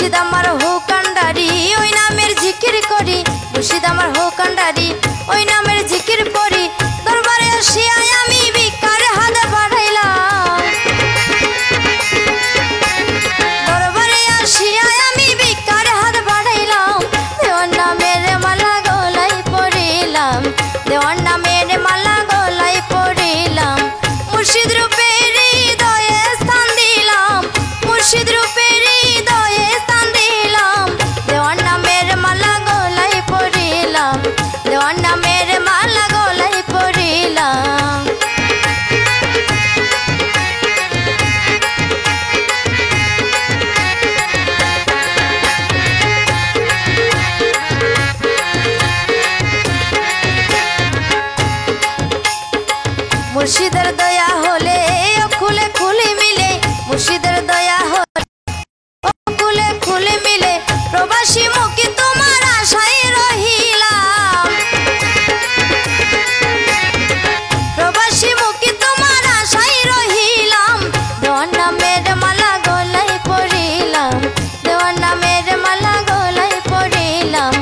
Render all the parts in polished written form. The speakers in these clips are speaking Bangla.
মুর্শিদ আমার হোকান্ডারি ওই নামের জিকির করি, মুর্শিদ আমার হোকান্ডারি ওই নামের জিকির করি। দরবারে আসিয়া আমি ভিক্ষার হাত বাড়াইলাম, দরবারে আসিয়া আমি ভিক্ষার হাত বাড়াইলাম। দেওয়ার নামের মালা গলায় পরিলাম, দেওয়ার নামের মালা গলায় পরিলাম। মুর্শিদ রূপে হৃদয়ে স্থান দিলাম, মুর্শিদ রূপে হৃদয়ে স্থান দিলাম। দেওয়ার নামের মালা গলায় পরিলাম, দেওয়ার নামের মালা গলায় পরিলাম। মুর্শিদের দয়া হলে খুলে খুলে মিলে, মুর্শিদের দয়া হলে খুলে খুলে মিলে। প্রবাসী মুখী তোমার আশায় রহিলাম, প্রবাসী মুখী তোমার আশায় রহিলাম। দেওয়ার নামের মালা গলায় পরিলাম, দেওয়ার নামের মালা গলায় পরিলাম।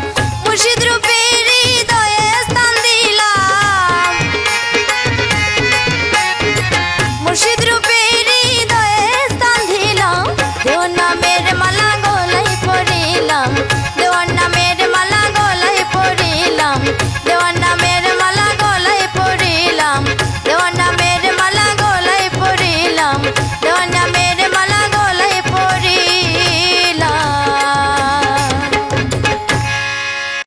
মুর্শিদ রূপে হৃদয়ে স্থান দিলাম, মুর্শিদ রূপে হৃদয়ে স্থান দিলাম। দেওয়ার নামের মালা গলায় পরিলাম, দেওয়ার নামের মালা গলায় পরিলাম, দেওয়ার নামের মালা গলায় পরিলাম, দেওয়ার নামের